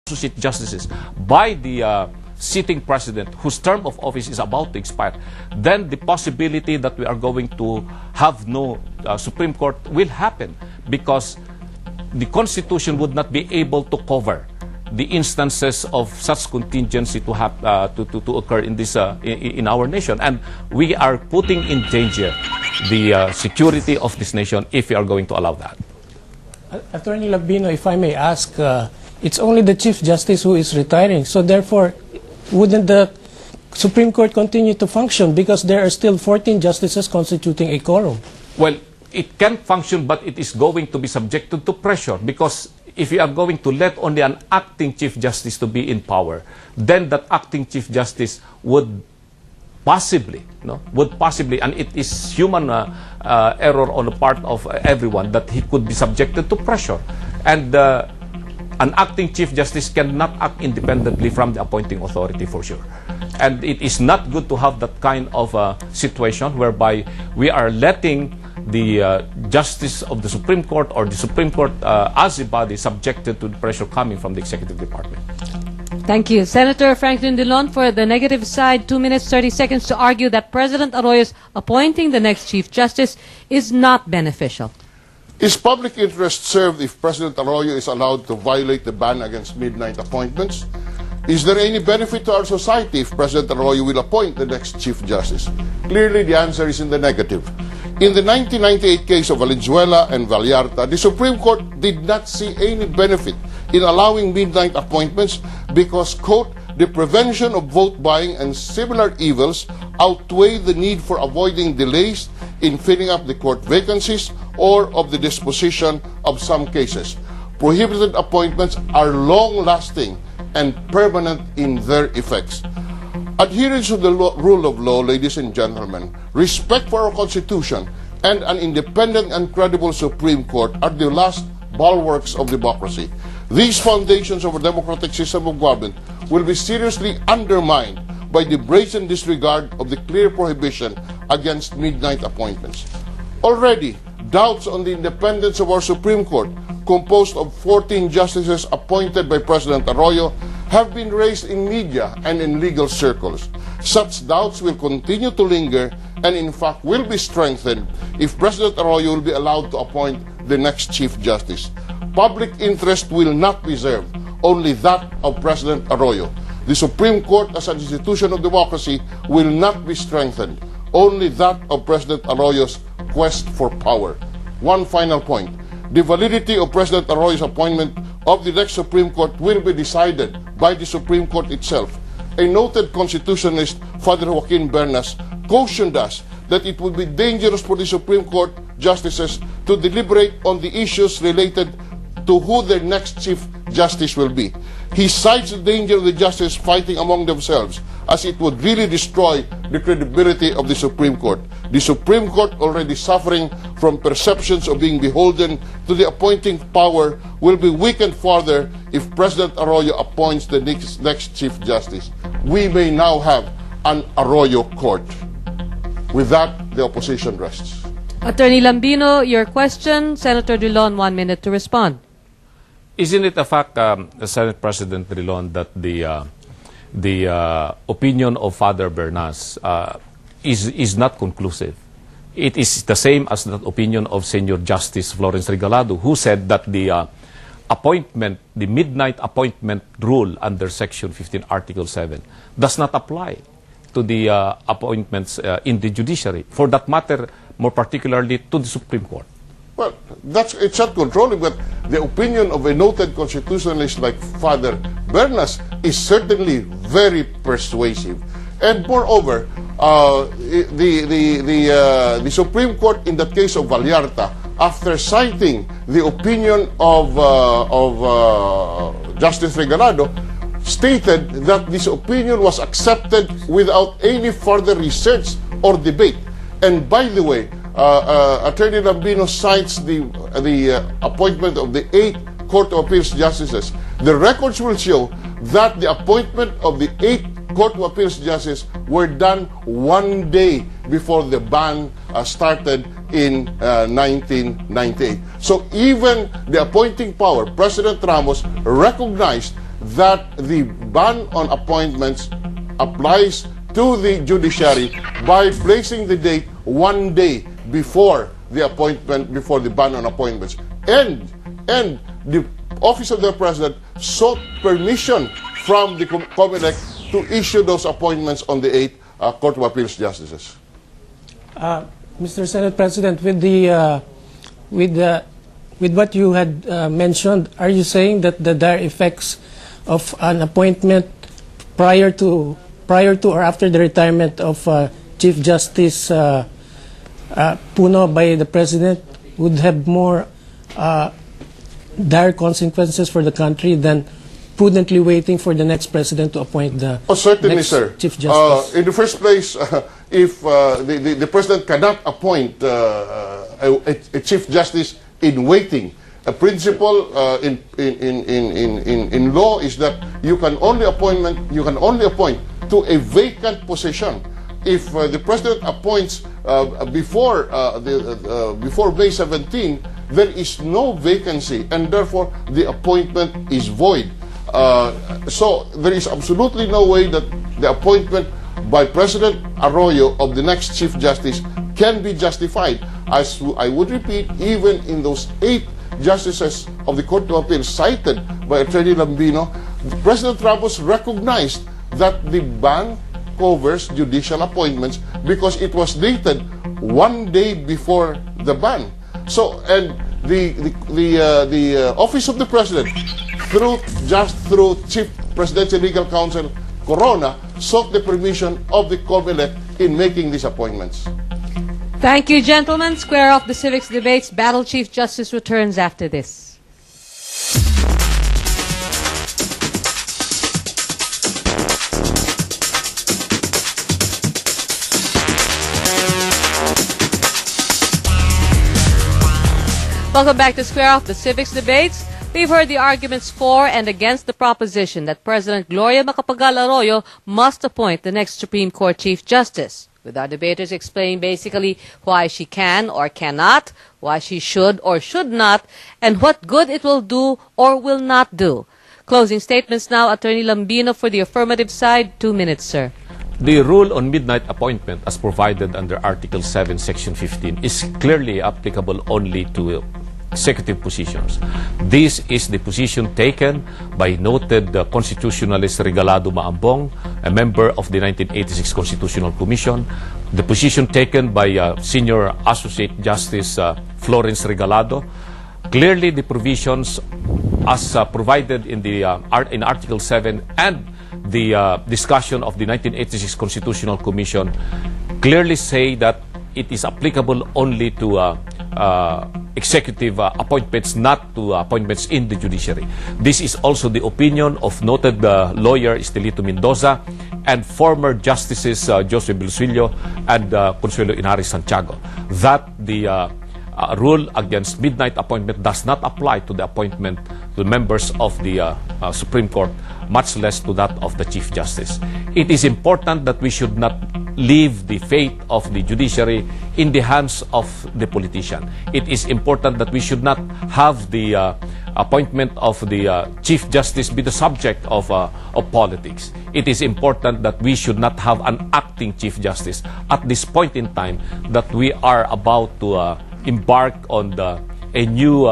associate justices by the sitting president whose term of office is about to expire, then the possibility that we are going to have no Supreme Court will happen, because the Constitution would not be able to cover the instances of such contingency to have to occur in this in our nation, and we are putting in danger the security of this nation if we are going to allow that. Attorney Labino, if I may ask, it's only the Chief Justice who is retiring, so therefore, wouldn't the Supreme Court continue to function because there are still 14 justices constituting a quorum? Well, it can function, but it is going to be subjected to pressure, because if you are going to let only an acting Chief Justice to be in power, then that acting Chief Justice would possibly, and it is human error on the part of everyone, that he could be subjected to pressure. And an acting Chief Justice cannot act independently from the appointing authority, for sure. And it is not good to have that kind of situation whereby we are letting the justice of the Supreme Court or the Supreme Court as a body subjected to the pressure coming from the executive department. Thank you. Senator Franklin Drilon, for the negative side, 2 minutes, 30 seconds to argue that President Arroyo's appointing the next Chief Justice is not beneficial. Is public interest served if President Arroyo is allowed to violate the ban against midnight appointments? Is there any benefit to our society if President Arroyo will appoint the next Chief Justice? Clearly, the answer is in the negative. In the 1998 case of Valenzuela and Vallarta, the Supreme Court did not see any benefit in allowing midnight appointments because, quote, the prevention of vote buying and similar evils outweigh the need for avoiding delays in filling up the court vacancies or of the disposition of some cases. Prohibited appointments are long-lasting and permanent in their effects. Adherence to the rule of law, ladies and gentlemen, respect for our Constitution, and an independent and credible Supreme Court are the last bulwarks of democracy. These foundations of a democratic system of government will be seriously undermined by the brazen disregard of the clear prohibition against midnight appointments. Already, doubts on the independence of our Supreme Court, composed of 14 justices appointed by President Arroyo, have been raised in media and in legal circles. Such doubts will continue to linger and in fact will be strengthened if President Arroyo will be allowed to appoint the next Chief Justice. Public interest will not be served, only that of President Arroyo. The Supreme Court as an institution of democracy will not be strengthened, only that of President Arroyo's quest for power. One final point. The validity of President Arroyo's appointment of the next Supreme Court will be decided by the Supreme Court itself. A noted constitutionalist, Father Joaquin Bernas, cautioned us that it would be dangerous for the Supreme Court justices to deliberate on the issues related to who their next Chief Justice will be. He cites the danger of the justices fighting among themselves, as it would really destroy the credibility of the Supreme Court. The Supreme Court, already suffering from perceptions of being beholden to the appointing power, will be weakened further if President Arroyo appoints the next Chief Justice. We may now have an Arroyo Court. With that, the opposition rests. Attorney Lambino, your question. Senator Drilon, 1 minute to respond. Isn't it a fact, Senate President Drilon, that the opinion of Father Bernas is not conclusive? It is the same as that opinion of Senior Justice Florence Regalado, who said that the appointment, the midnight appointment rule under Section 15, Article 7, does not apply to the appointments in the judiciary. For that matter, more particularly to the Supreme Court. Well, it's not controlling, but the opinion of a noted constitutionalist like Father Bernas is certainly very persuasive. And moreover, the Supreme Court in the case of Vallarta, after citing the opinion of Justice Regalado, stated that this opinion was accepted without any further research or debate. And by the way, Attorney Lambino cites the appointment of the 8 Court of Appeals justices. The records will show that the appointment of the 8 Court of Appeals justices were done 1 day before the ban started in 1998. So even the appointing power, President Ramos, recognized that the ban on appointments applies to the judiciary by placing the date 1 day before the appointment, before the ban on appointments. And the Office of the President sought permission from the COMELEC to issue those appointments on the 8 Court of Appeals justices. Mr. Senate President, with what you had mentioned, are you saying that the dire effects of an appointment prior to or after the retirement of Chief Justice Puno by the President would have more dire consequences for the country than prudently waiting for the next president to appoint the certainly, next sir. Chief Justice? In the first place, if the President cannot appoint a Chief Justice in waiting, a principle in law is that you can only appoint to a vacant position. If the President appoints before May 17, there is no vacancy, and therefore the appointment is void. So there is absolutely no way that the appointment by President Arroyo of the next Chief Justice can be justified. As I would repeat, even in those 8 justices of the Court of Appeals cited by Attorney Lambino, President Ramos recognized that the ban covers judicial appointments because it was dated 1 day before the ban. So, and the Office of the President, through Chief Presidential Legal Counsel Corona, sought the permission of the COMELEC in making these appointments. Thank you, gentlemen. Square off the civics debates. Battle Chief Justice returns after this. Welcome back to Square Off the Civics Debates. We've heard the arguments for and against the proposition that President Gloria Macapagal Arroyo must appoint the next Supreme Court Chief Justice, with our debaters explaining basically why she can or cannot, why she should or should not, and what good it will do or will not do. Closing statements now, Attorney Lambino for the affirmative side. 2 minutes, sir. The rule on midnight appointment as provided under Article 7, Section 15 is clearly applicable only to executive positions. This is the position taken by noted constitutionalist Regalado Maambong, a member of the 1986 Constitutional Commission, the position taken by Senior Associate Justice Florence Regalado. Clearly, the provisions as provided in Article 7 and the discussion of the 1986 Constitutional Commission clearly say that it is applicable only to executive appointments, not to appointments in the judiciary. This is also the opinion of noted lawyer Estelito Mendoza and former Justices Joseph Belsuillo and Consuelo Inares Santiago, that the rule against midnight appointment does not apply to the appointment to members of the Supreme Court, much less to that of the Chief Justice. It is important that we should not leave the fate of the judiciary in the hands of the politician. It is important that we should not have the appointment of the Chief Justice be the subject of politics. It is important that we should not have an acting Chief Justice at this point in time that we are about to embark on a new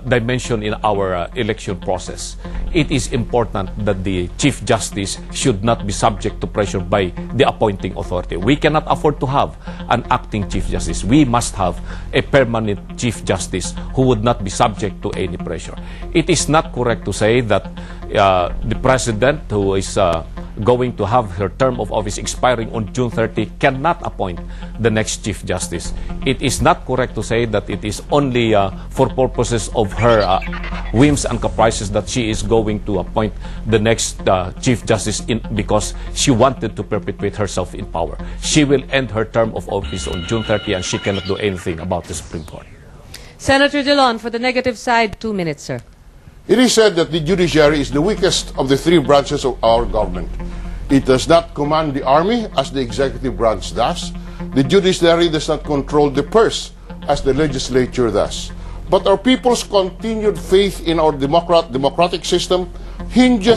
dimension in our election process. It is important that the Chief Justice should not be subject to pressure by the appointing authority. We cannot afford to have an acting Chief Justice. We must have a permanent Chief Justice who would not be subject to any pressure. It is not correct to say that the President, who is going to have her term of office expiring on June 30, cannot appoint the next Chief Justice. It is not correct to say that it is only for purposes of her whims and caprices that she is going to appoint the next Chief Justice because she wanted to perpetuate herself in power. She will end her term of office on June 30 and she cannot do anything about the Supreme Court. Senator Dillon for the negative side. 2 minutes, sir. It is said that the judiciary is the weakest of the 3 branches of our government. It does not command the army as the executive branch does. The judiciary does not control the purse as the legislature does. But our people's continued faith in our democratic system hinges